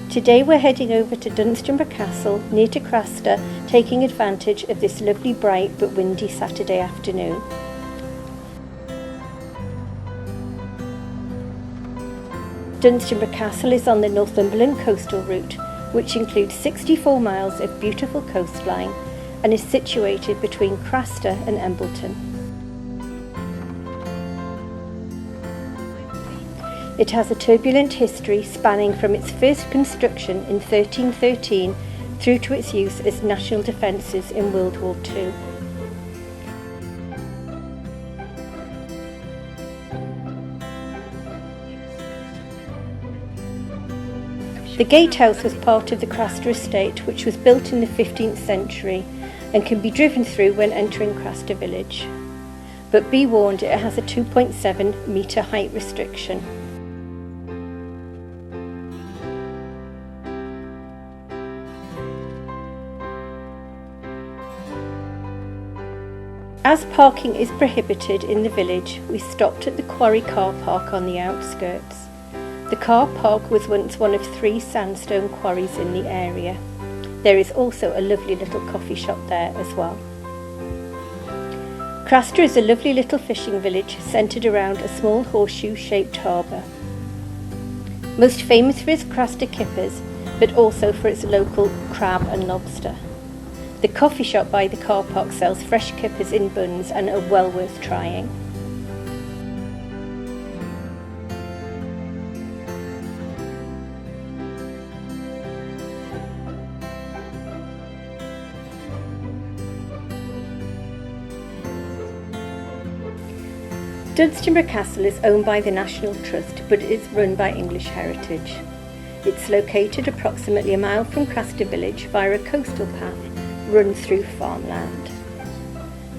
Today we're heading over to Dunstanburgh Castle, near to Craster, taking advantage of this lovely bright but windy Saturday afternoon. Dunstanburgh Castle is on the Northumberland coastal route, which includes 64 miles of beautiful coastline and is situated between Craster and Embleton. It has a turbulent history spanning from its first construction in 1313 through to its use as national defences in World War II. The gatehouse was part of the Craster estate, which was built in the 15th century and can be driven through when entering Craster village. But be warned, it has a 2.7 metre height restriction. As parking is prohibited in the village, we stopped at the Quarry Car Park on the outskirts. The car park was once one of 3 sandstone quarries in the area. There is also a lovely little coffee shop there as well. Craster is a lovely little fishing village centred around a small horseshoe-shaped harbour. Most famous for its Craster kippers, but also for its local crab and lobster. The coffee shop by the car park sells fresh kippers in buns and are well worth trying. Dunstanburgh Castle is owned by the National Trust, but it is run by English Heritage. It's located approximately a mile from Craster village via a coastal path run through farmland.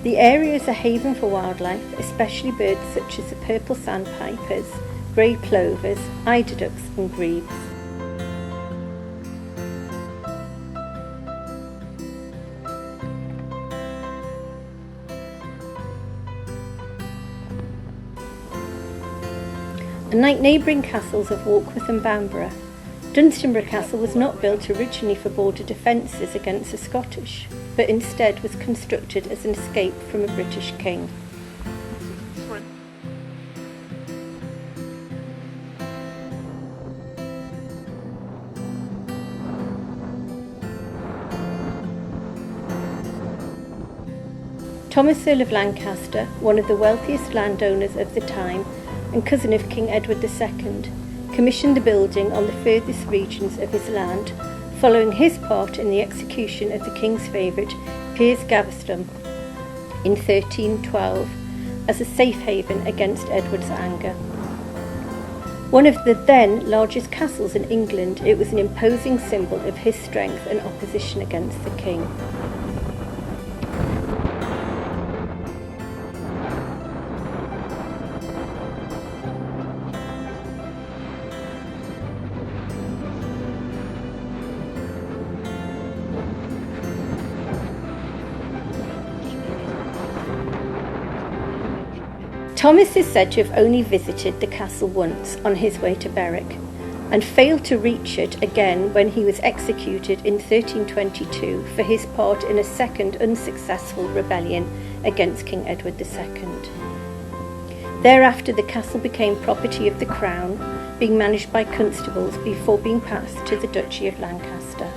The area is a haven for wildlife, especially birds such as the purple sandpipers, grey plovers, eider ducks and grebes. Unlike neighbouring castles of Warkworth and Bamborough, Dunstanburgh Castle was not built originally for border defences against the Scottish, but instead was constructed as an escape from a British king. Thomas, Earl of Lancaster, one of the wealthiest landowners of the time, and cousin of King Edward II, commissioned the building on the furthest regions of his land, following his part in the execution of the king's favourite, Piers Gaveston, in 1312, as a safe haven against Edward's anger. One of the then largest castles in England, it was an imposing symbol of his strength and opposition against the king. Thomas is said to have only visited the castle once on his way to Berwick, and failed to reach it again when he was executed in 1322 for his part in a second unsuccessful rebellion against King Edward II. Thereafter the castle became property of the Crown, being managed by constables before being passed to the Duchy of Lancaster.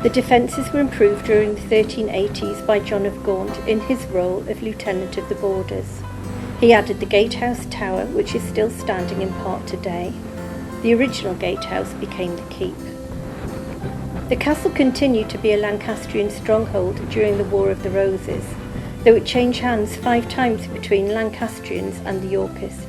The defences were improved during the 1380s by John of Gaunt in his role of Lieutenant of the Borders. He added the gatehouse tower, which is still standing in part today. The original gatehouse became the keep. The castle continued to be a Lancastrian stronghold during the War of the Roses, though it changed hands 5 times between Lancastrians and the Yorkists.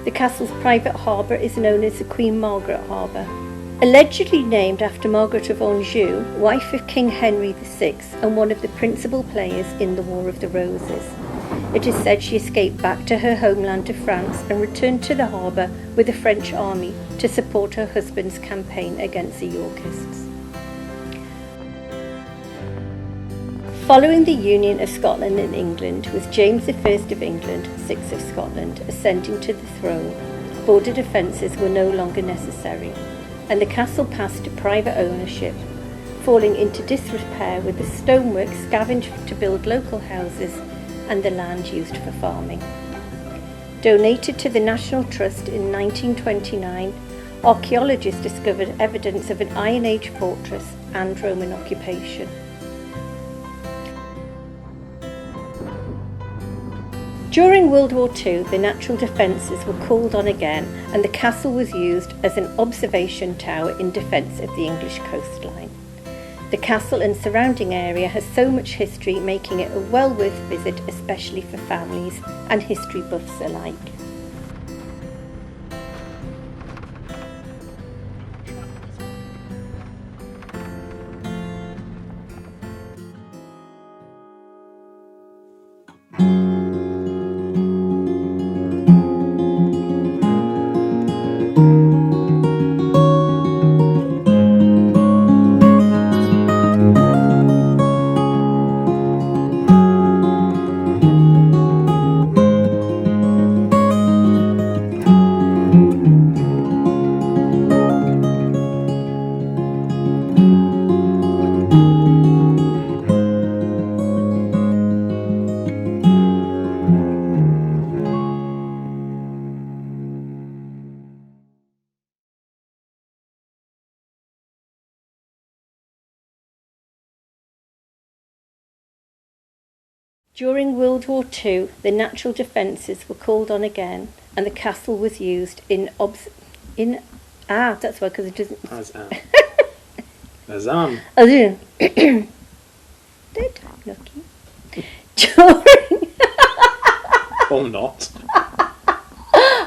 The castle's private harbour is known as the Queen Margaret Harbour. Allegedly named after Margaret of Anjou, wife of King Henry VI and one of the principal players in the War of the Roses. It is said she escaped back to her homeland of France and returned to the harbour with the French army to support her husband's campaign against the Yorkists. Following the union of Scotland and England, with James I of England, 6th of Scotland, ascending to the throne, border defences were no longer necessary, and the castle passed to private ownership, falling into disrepair with the stonework scavenged to build local houses and the land used for farming. Donated to the National Trust in 1929, archaeologists discovered evidence of an Iron Age fortress and Roman occupation. During World War II, the natural defences were called on again, and the castle was used as an observation tower in defence of the English coastline. The castle and surrounding area has so much history, making it a well worth visit, especially for families and history buffs alike. During World War II, the natural defences were called on again, and the castle was used that's why, because it doesn't... Azam. Did lucky. During... Or not.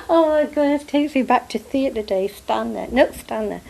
Oh my God, it takes me back to theatre days. Stand there.